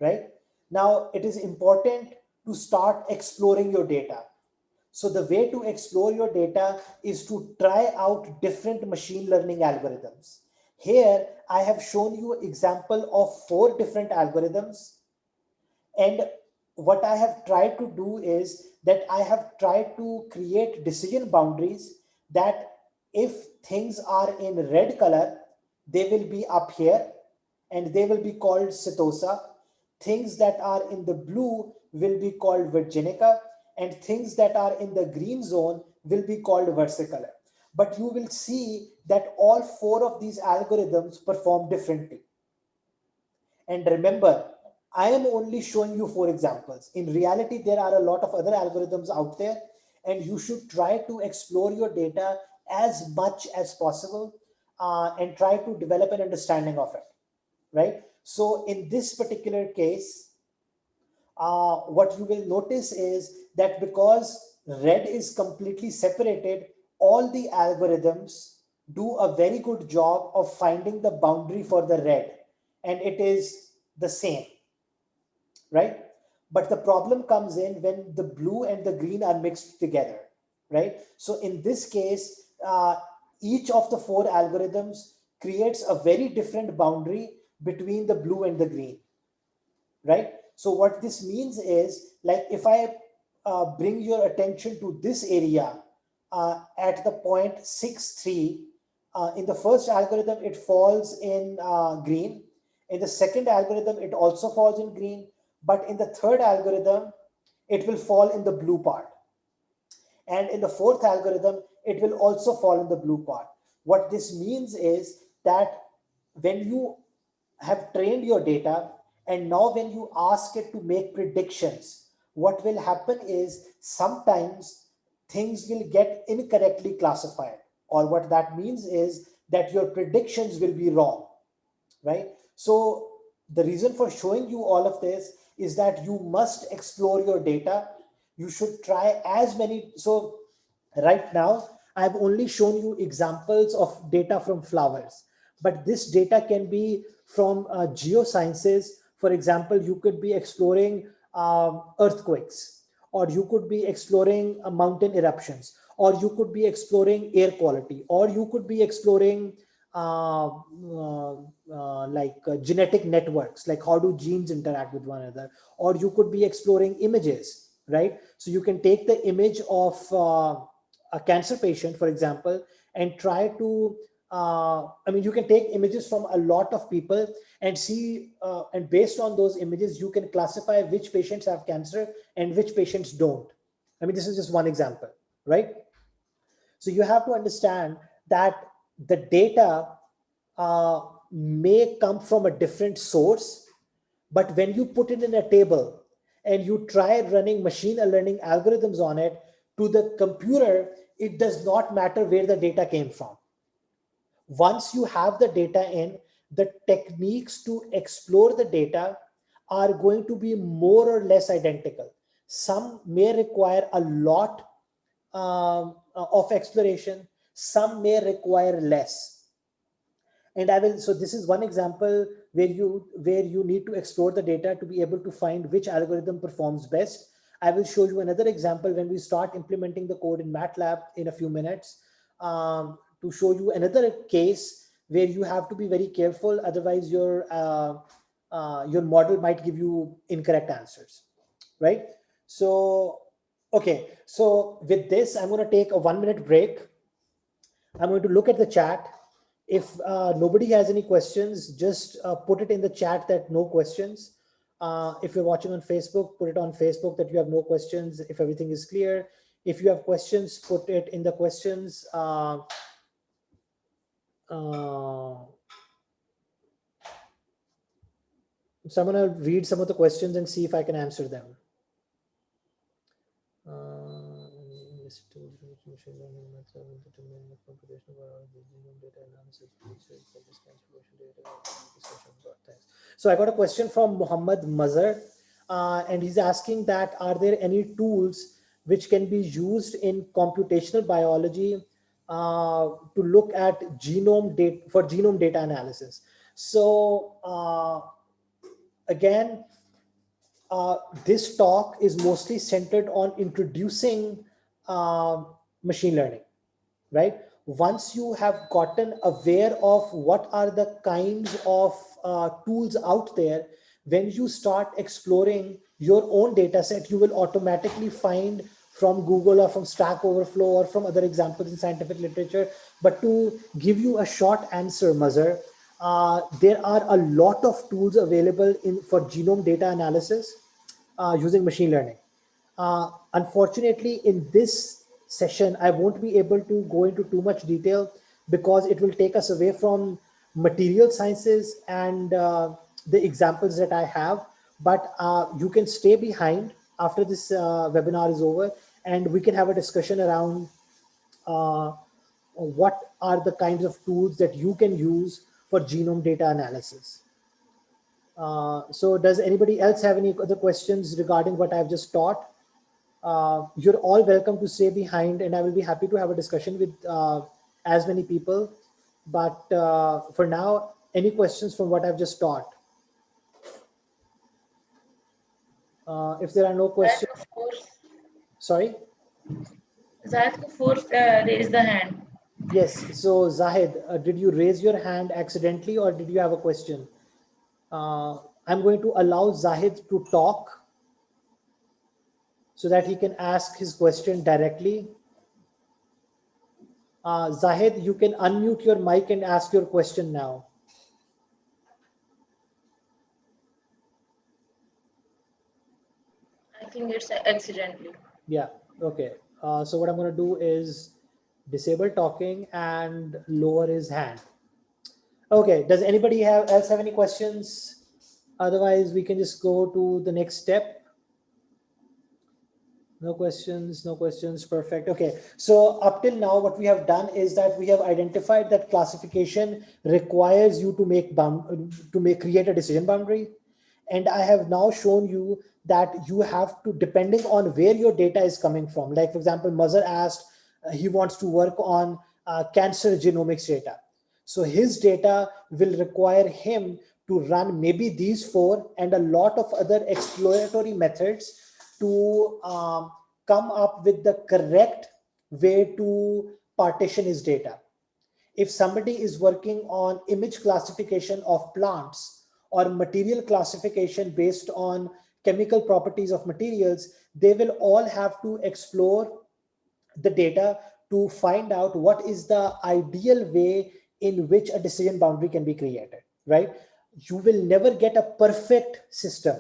[SPEAKER 1] right? Now, it is important to start exploring your data. So the way to explore your data is to try out different machine learning algorithms. Here, I have shown you an example of 4 different algorithms. And what I have tried to do is that I have tried to create decision boundaries that if things are in red color, they will be up here and they will be called setosa. Things that are in the blue will be called virginica, and things that are in the green zone will be called versicolor. But you will see that all 4 of these algorithms perform differently. And remember, I am only showing you 4 examples. In reality, there are a lot of other algorithms out there, and you should try to explore your data as much as possible and try to develop an understanding of it, right? So in this particular case, what you will notice is that because red is completely separated, all the algorithms do a very good job of finding the boundary for the red, and it is the same, right? But the problem comes in when the blue and the green are mixed together, right? So in this case, each of the 4 algorithms creates a very different boundary between the blue and the green, right? So what this means is, like, if I bring your attention to this area at the point 6, 3, in the first algorithm, it falls in green. In the second algorithm, it also falls in green. But in the third algorithm, it will fall in the blue part. And in the fourth algorithm, it will also fall in the blue part. What this means is that when you have trained your data, and now when you ask it to make predictions, what will happen is sometimes things will get incorrectly classified, or what that means is that your predictions will be wrong, right? So the reason for showing you all of this is that you must explore your data. You should try as many. So right now, I've only shown you examples of data from flowers, but this data can be from geosciences. For example, you could be exploring earthquakes, or you could be exploring mountain eruptions, or you could be exploring air quality, or you could be exploring genetic networks, like how do genes interact with one another, or you could be exploring images, right? So you can take the image of a cancer patient, for example, and try to you can take images from a lot of people and see, and based on those images, you can classify which patients have cancer and which patients don't. I mean, this is just one example, right? So you have to understand that the data may come from a different source, but when you put it in a table and you try running machine learning algorithms on it, to the computer, it does not matter where the data came from. Once you have the data in, the techniques to explore the data are going to be more or less identical. Some may require a lot of exploration, some may require less. And I will, so this is one example where you need to explore the data to be able to find which algorithm performs best. I will show you another example when we start implementing the code in MATLAB in a few minutes, to show you another case where you have to be very careful. Otherwise, your model might give you incorrect answers, right? So, okay. So with this, I'm going to take a 1-minute break. I'm going to look at the chat. If nobody has any questions, just put it in the chat that no questions. If you're watching on Facebook, put it on Facebook that you have no questions, if everything is clear. If you have questions, put it in the questions. So I'm going to read some of the questions and see if I can answer them. So I got a question from Muhammad Mazhar, and he's asking that, are there any tools which can be used in computational biology to look at genome data for genome data analysis. So again, this talk is mostly centered on introducing machine learning, right? Once you have gotten aware of what are the kinds of tools out there, when you start exploring your own data set, you will automatically find from Google or from Stack Overflow or from other examples in scientific literature. But to give you a short answer, Mazhar, there are a lot of tools available for genome data analysis using machine learning. Unfortunately, in this session, I won't be able to go into too much detail because it will take us away from material sciences and the examples that I have. But you can stay behind after this webinar is over, and we can have a discussion around what are the kinds of tools that you can use for genome data analysis. So does anybody else have any other questions regarding what I've just taught? You're all welcome to stay behind, and I will be happy to have a discussion with as many people. But for now, any questions from what I've just taught? If there are no questions, sorry?
[SPEAKER 2] Zahid Kapoor raised the hand.
[SPEAKER 1] Yes, so Zahid, did you raise your hand accidentally or did you have a question? I'm going to allow Zahid to talk so that he can ask his question directly. Zahid, you can unmute your mic and ask your question now.
[SPEAKER 2] I think it's accidentally.
[SPEAKER 1] Yeah, okay. So what I'm going to do is disable talking and lower his hand. Okay, does anybody else have any questions? Otherwise, we can just go to the next step. No questions, no questions. Perfect. Okay. So up till now, what we have done is that we have identified that classification requires you to create a decision boundary. And I have now shown you that you have to, depending on where your data is coming from. Like for example, Mazhar asked, he wants to work on cancer genomics data. So his data will require him to run maybe these four and a lot of other exploratory methods to come up with the correct way to partition his data. If somebody is working on image classification of plants or material classification based on chemical properties of materials, they will all have to explore the data to find out what is the ideal way in which a decision boundary can be created, right? You will never get a perfect system,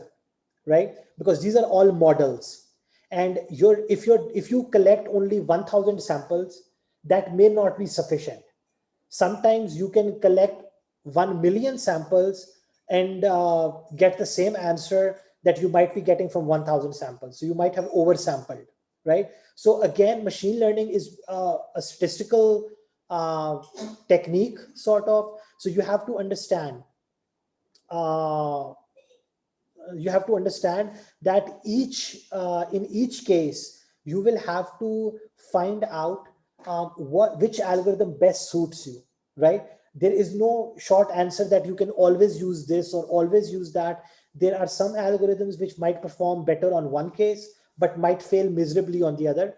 [SPEAKER 1] right? Because these are all models. And if you collect only 1,000 samples, that may not be sufficient. Sometimes you can collect 1 million samples and get the same answer that you might be getting from 1,000 samples. So you might have oversampled, right? So again, machine learning is a statistical technique, sort of. So you have to understand that in each case, you will have to find out which algorithm best suits you, right? There is no short answer that you can always use this or always use that. There are some algorithms which might perform better on one case, but might fail miserably on the other.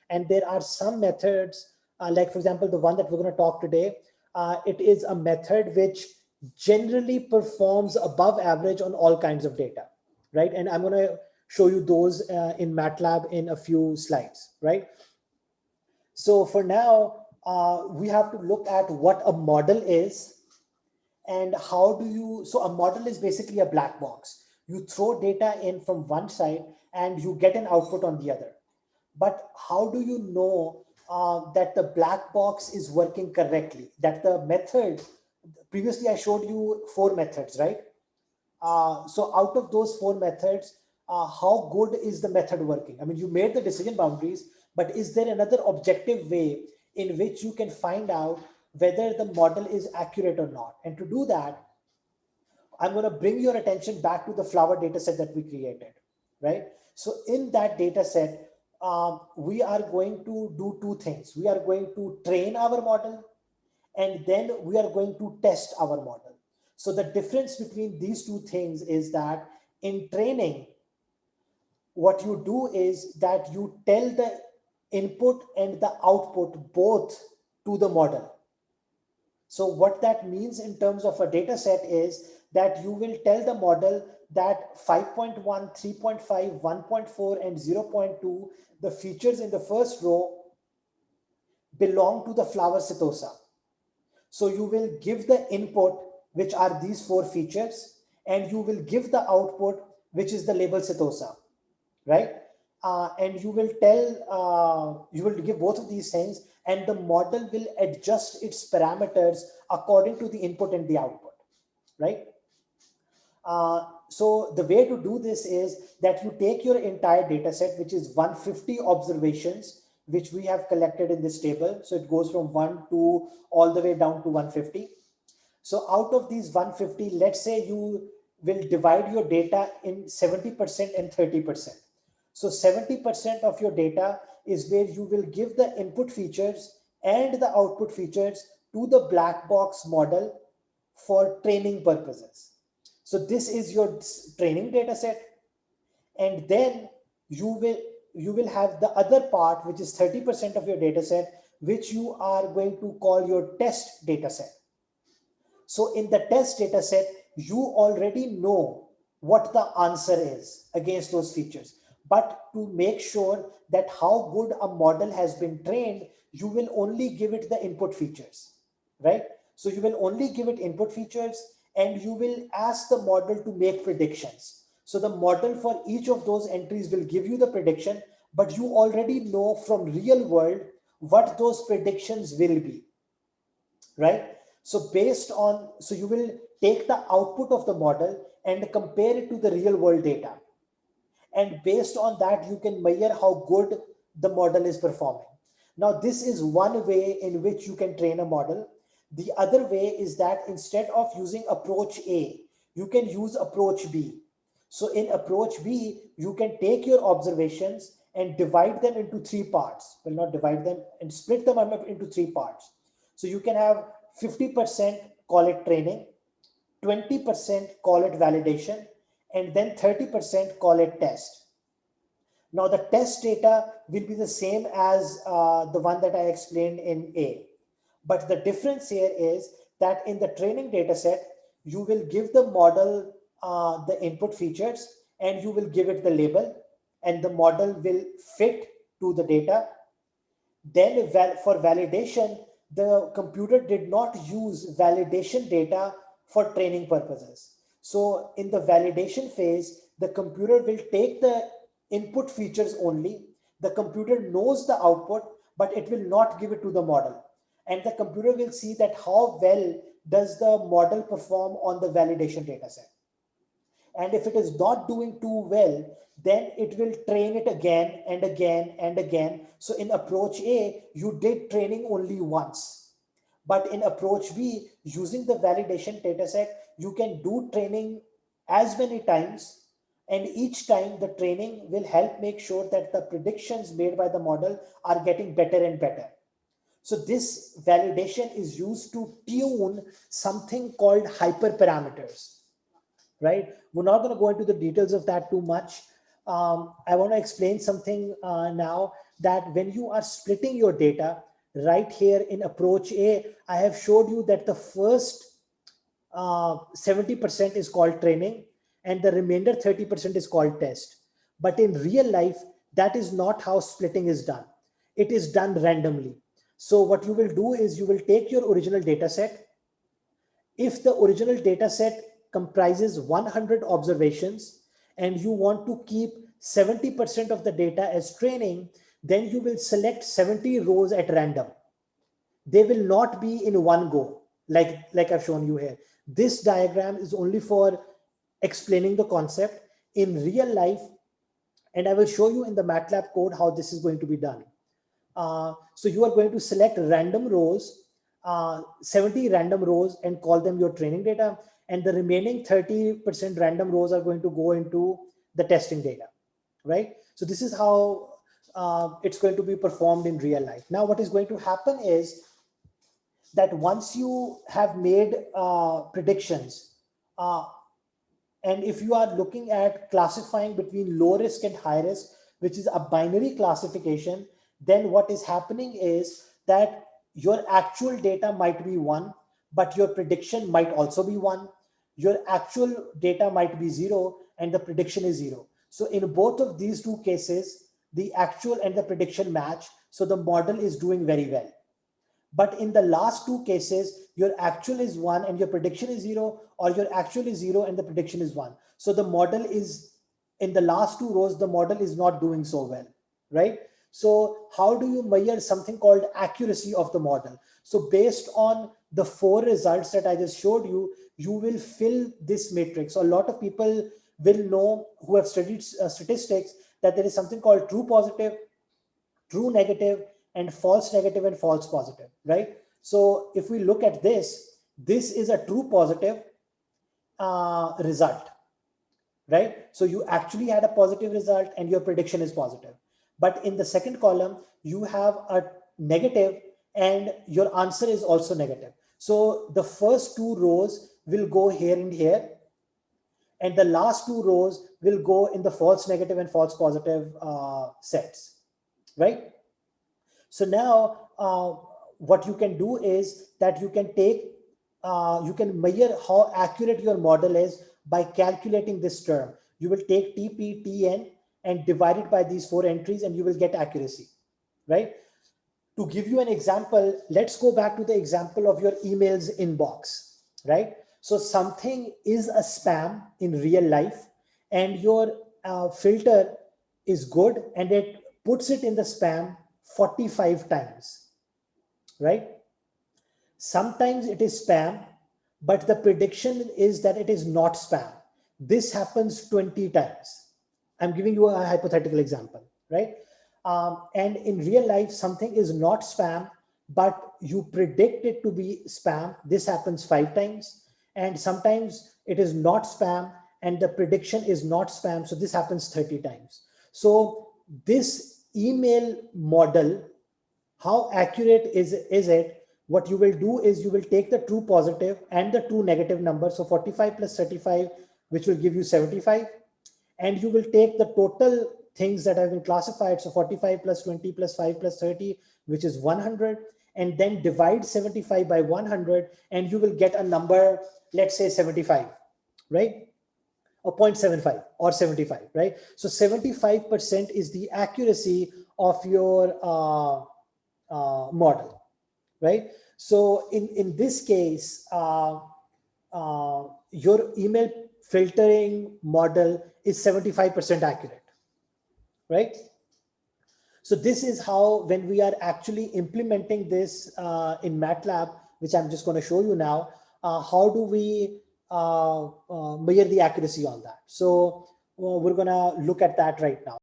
[SPEAKER 1] And there are some methods, like for example, the one that we're going to talk today, it is a method which generally performs above average on all kinds of data, right? And I'm going to show you those in MATLAB in a few slides, right? So for now, we have to look at what a model is and so a model is basically a black box. You throw data in from one side and you get an output on the other. But how do you know that the black box is working correctly? That the method, previously I showed you 4 methods, right? So out of those 4 methods, how good is the method working? I mean, you made the decision boundaries, but is there another objective way in which you can find out whether the model is accurate or not? And to do that, I'm going to bring your attention back to the flower data set that we created, right? So in that data set, we are going to do two things. We are going to train our model, and then we are going to test our model. So the difference between these two things is that in training, what you do is that you tell the input and the output both to the model. So what that means in terms of a data set is that you will tell the model that 5.1, 3.5, 1.4, and 0.2, the features in the first row belong to the flower setosa. So you will give the input, which are these four features, and you will give the output, which is the label setosa, right? And you will give both of these things, and the model will adjust its parameters according to the input and the output, right? So the way to do this is that you take your entire data set, which is 150 observations, which we have collected in this table. So it goes from 1 to all the way down to 150. So out of these 150, let's say you will divide your data in 70% and 30%. So 70% of your data is where you will give the input features and the output features to the black box model for training purposes. So this is your training data set. And then you will have the other part, which is 30% of your data set, which you are going to call your test data set. So in the test data set, you already know what the answer is against those features. But to make sure that how good a model has been trained, you will only give it the input features, right? So you will only give it input features, and you will ask the model to make predictions. So the model for each of those entries will give you the prediction, but you already know from real world what those predictions will be, right? So so you will take the output of the model and compare it to the real world data. And based on that, you can measure how good the model is performing. Now, this is one way in which you can train a model. The other way is that instead of using approach A, you can use approach B. So in approach B, you can take your observations and divide them into three parts. Well, not divide them, and split them up into three parts. So you can have 50% call it training, 20% call it validation, and then 30% call it test. Now the test data will be the same as the one that I explained in A. But the difference here is that in the training data set, you will give the model the input features, and you will give it the label, and the model will fit to the data. Then for validation, the computer did not use validation data for training purposes. So in the validation phase, the computer will take the input features only. The computer knows the output, but it will not give it to the model. And the computer will see that how well does the model perform on the validation data set. And if it is not doing too well, then it will train it again and again and again. So in approach A, you did training only once. But in approach B, using the validation dataset, you can do training as many times. And each time the training will help make sure that the predictions made by the model are getting better and better. So this validation is used to tune something called hyperparameters. Right? We're not going to go into the details of that too much. I want to explain something now, that when you are splitting your data right here in approach A, I have showed you that the first 70% is called training and the remainder 30% is called test. But in real life, that is not how splitting is done. It is done randomly. So what you will do is you will take your original data set. If the original data set comprises 100 observations and you want to keep 70% of the data as training, then you will select 70 rows at random. They will not be in one go, like I've shown you here. This diagram is only for explaining the concept. In real life, and I will show you in the MATLAB code how this is going to be done. So you are going to select random rows, 70 random rows, and call them your training data. And the remaining 30% random rows are going to go into the testing data, right? So this is how it's going to be performed in real life. Now, what is going to happen is that once you have made predictions, and if you are looking at classifying between low risk and high risk, which is a binary classification, then what is happening is that your actual data might be 1, but your prediction might also be 1. Your actual data might be 0 and the prediction is 0. So in both of these two cases, the actual and the prediction match. So the model is doing very well. But in the last two cases, your actual is 1 and your prediction is 0, or your actual is 0 and the prediction is 1. So the model is, in the last two rows, the model is not doing so well, right? So how do you measure something called accuracy of the model? So based on the 4 results that I just showed you, you will fill this matrix. So a lot of people will know, who have studied statistics, that there is something called true positive, true negative, and false negative and false positive, right? So if we look at this, this is a true positive result, right? So you actually had a positive result and your prediction is positive. But in the second column, you have a negative and your answer is also negative. So the first 2 rows will go here and here, and the last 2 rows will go in the false negative and false positive sets, right? So now what you can do is that you can take, you can measure how accurate your model is by calculating this term. You will take TP, TN and divide it by these 4 entries and you will get accuracy, right? To give you an example, let's go back to the example of your emails inbox, right? So something is a spam in real life and your filter is good and it puts it in the spam 45 times, right? Sometimes it is spam, but the prediction is that it is not spam. This happens 20 times. I'm giving you a hypothetical example, right? And in real life, something is not spam, but you predict it to be spam. This happens 5 times. And sometimes it is not spam and the prediction is not spam. So this happens 30 times. So this email model, how accurate is it? What you will do is you will take the true positive and the true negative number. So 45 plus 35, which will give you 75. And you will take the total things that have been classified. So 45 plus 20 plus 5 plus 30, which is 100. And then divide 75 by 100. And you will get a number, let's say 75, right? Or 0.75 or 75, right? So 75% is the accuracy of your model, right? So in this case, your email filtering model is 75% accurate, right? So this is how, when we are actually implementing this in MATLAB, which I'm just going to show you now, how do we measure the accuracy on that? So we're going to look at that right now.